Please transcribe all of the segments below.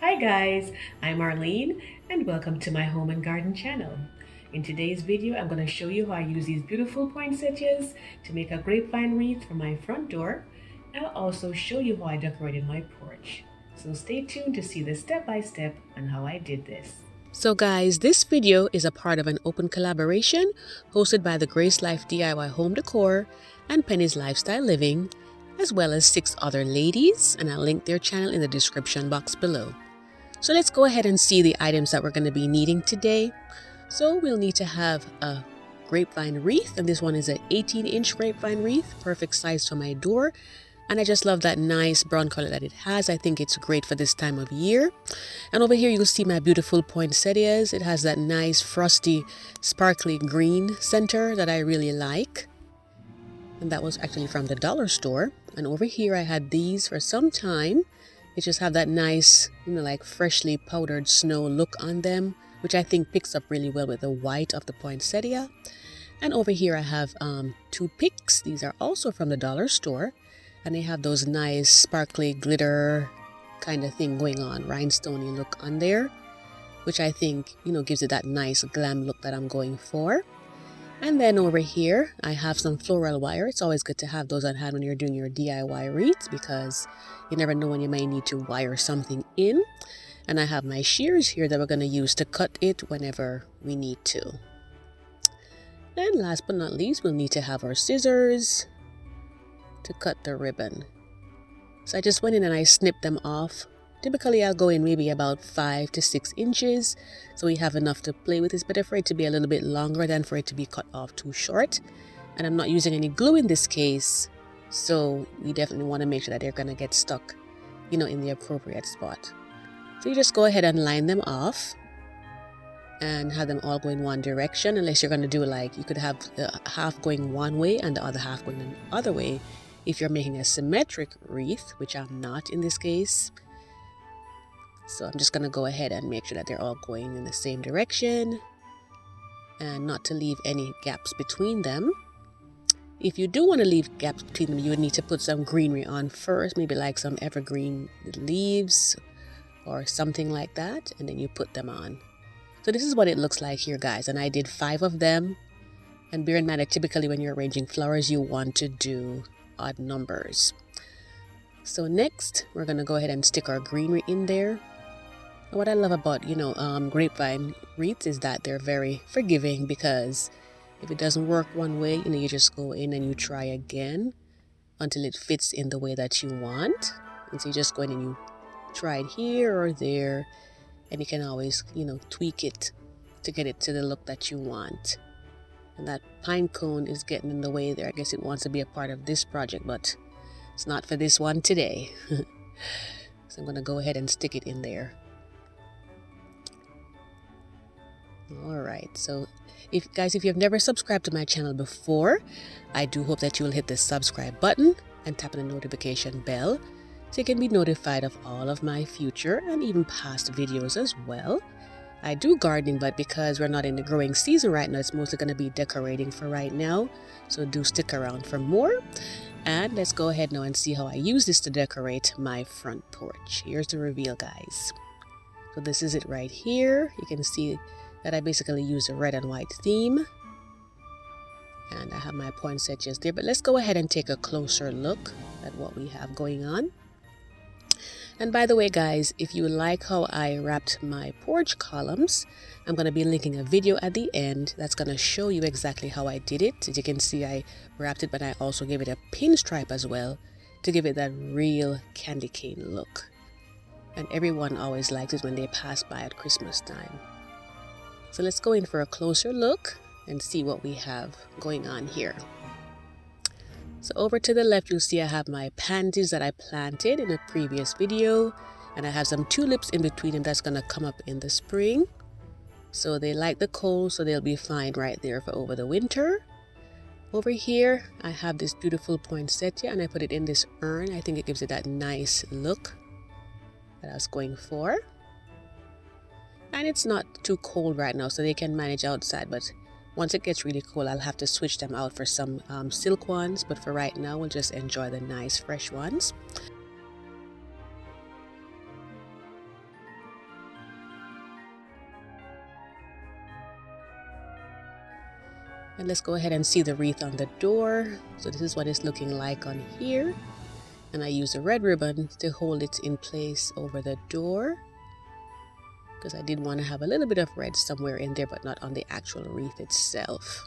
Hi guys, I'm Arlene and welcome to my home and garden channel. In today's video, I'm going to show you how I use these beautiful poinsettias to make a grapevine wreath for my front door. I'll also show you how I decorated my porch. So stay tuned to see the step-by-step on how I did this. So guys, this video is a part of an open collaboration hosted by the Grace Life DIY Home Decor and Penny's Lifestyle Living, as well as 6 other ladies, and I'll link their channel in the description box below. So let's go ahead and see the items that we're going to be needing today. So we'll need to have a grapevine wreath, and this one is an 18-inch grapevine wreath, perfect size for my door. And I just love that nice brown color that it has. I think it's great for this time of year. And over here you'll see my beautiful poinsettias. It has that nice frosty sparkly green center that I really like. And that was actually from the dollar store. And over here I had these for some time. They just have that nice, like freshly powdered snow look on them, which I think picks up really well with the white of the poinsettia. And over here I have 2 picks. These are also from the dollar store. And they have those nice sparkly glitter kind of thing going on, rhinestoney look on there, which I think, gives it that nice glam look that I'm going for. And then over here, I have some floral wire. It's always good to have those on hand when you're doing your DIY wreaths because you never know when you may need to wire something in. And I have my shears here that we're going to use to cut it whenever we need to. And last but not least, we'll need to have our scissors to cut the ribbon. So I just went in and I snipped them off. Typically I'll go in maybe about 5 to 6 inches, so we have enough to play with. It's better for it to be a little bit longer than for it to be cut off too short. And I'm not using any glue in this case, so we definitely want to make sure that they're going to get stuck, in the appropriate spot. So you just go ahead and line them off and have them all go in one direction, unless you're going to do you could have the half going one way and the other half going the other way if you're making a symmetric wreath, which I'm not in this case. So I'm just going to go ahead and make sure that they're all going in the same direction and not to leave any gaps between them. If you do want to leave gaps between them, you would need to put some greenery on first, maybe like some evergreen leaves or something like that, and then you put them on. So this is what it looks like here, guys, and I did 5 of them. And bear in mind that typically when you're arranging flowers, you want to do odd numbers. So next, we're going to go ahead and stick our greenery in there. And what I love about, grapevine wreaths is that they're very forgiving, because if it doesn't work one way, you just go in and you try again until it fits in the way that you want. And so you just go in and you try it here or there, and you can always, tweak it to get it to the look that you want. And that pine cone is getting in the way there. I guess it wants to be a part of this project, but it's not for this one today. So I'm going to go ahead and stick it in there. Alright, so if you've never subscribed to my channel before, I do hope that you will hit the subscribe button and tap on the notification bell so you can be notified of all of my future and even past videos as well. I do gardening, but because we're not in the growing season right now, it's mostly going to be decorating for right now. So do stick around for more. And let's go ahead now and see how I use this to decorate my front porch. Here's the reveal, guys. So this is it right here. You can see that I basically use a red and white theme. And I have my poinsettias there. But let's go ahead and take a closer look at what we have going on. And by the way, guys, if you like how I wrapped my porch columns, I'm going to be linking a video at the end that's going to show you exactly how I did it. As you can see, I wrapped it, but I also gave it a pinstripe as well to give it that real candy cane look. And everyone always likes it when they pass by at Christmas time. So let's go in for a closer look and see what we have going on here. So over to the left, you'll see I have my pansies that I planted in a previous video. And I have some tulips in between them that's going to come up in the spring. So they like the cold, so they'll be fine right there for over the winter. Over here, I have this beautiful poinsettia and I put it in this urn. I think it gives it that nice look that I was going for. And it's not too cold right now, so they can manage outside, but once it gets really cold, I'll have to switch them out for some silk ones, but for right now, we'll just enjoy the nice fresh ones. And let's go ahead and see the wreath on the door. So this is what it's looking like on here. And I use a red ribbon to hold it in place over the door, because I did want to have a little bit of red somewhere in there, but not on the actual wreath itself.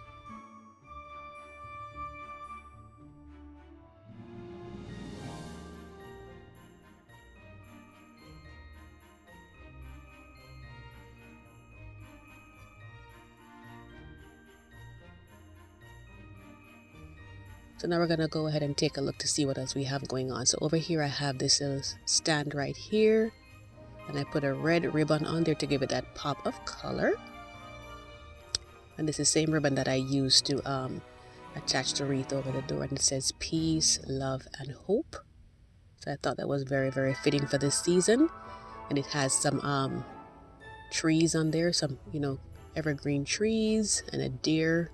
So now we're going to go ahead and take a look to see what else we have going on. So over here I have this little stand right here, and I put a red ribbon on there to give it that pop of color. And this is the same ribbon that I used to attach the wreath over the door, and it says peace, love, and hope. So I thought that was very, very fitting for this season. And it has some trees on there, some, evergreen trees, and a deer.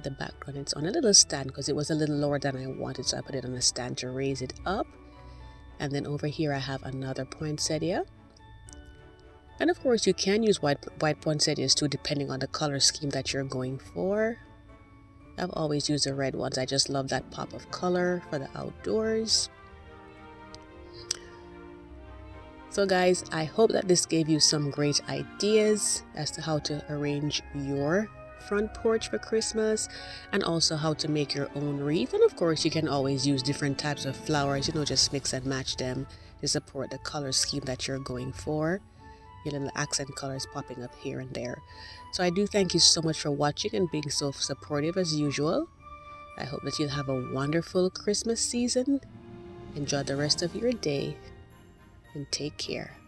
The background, it's on a little stand because it was a little lower than I wanted, so I put it on a stand to raise it up. And then over here I have another poinsettia, and of course you can use white poinsettias too, depending on the color scheme that you're going for. I've always used the red ones. I just love that pop of color for the outdoors. So guys, I hope that this gave you some great ideas as to how to arrange your front porch for Christmas, and also how to make your own wreath. And of course you can always use different types of flowers, just mix and match them to support the color scheme that you're going for. Your little accent colors popping up here and there. So I do thank you so much for watching and being so supportive as usual. I hope that you'll have a wonderful Christmas season. Enjoy the rest of your day and take care.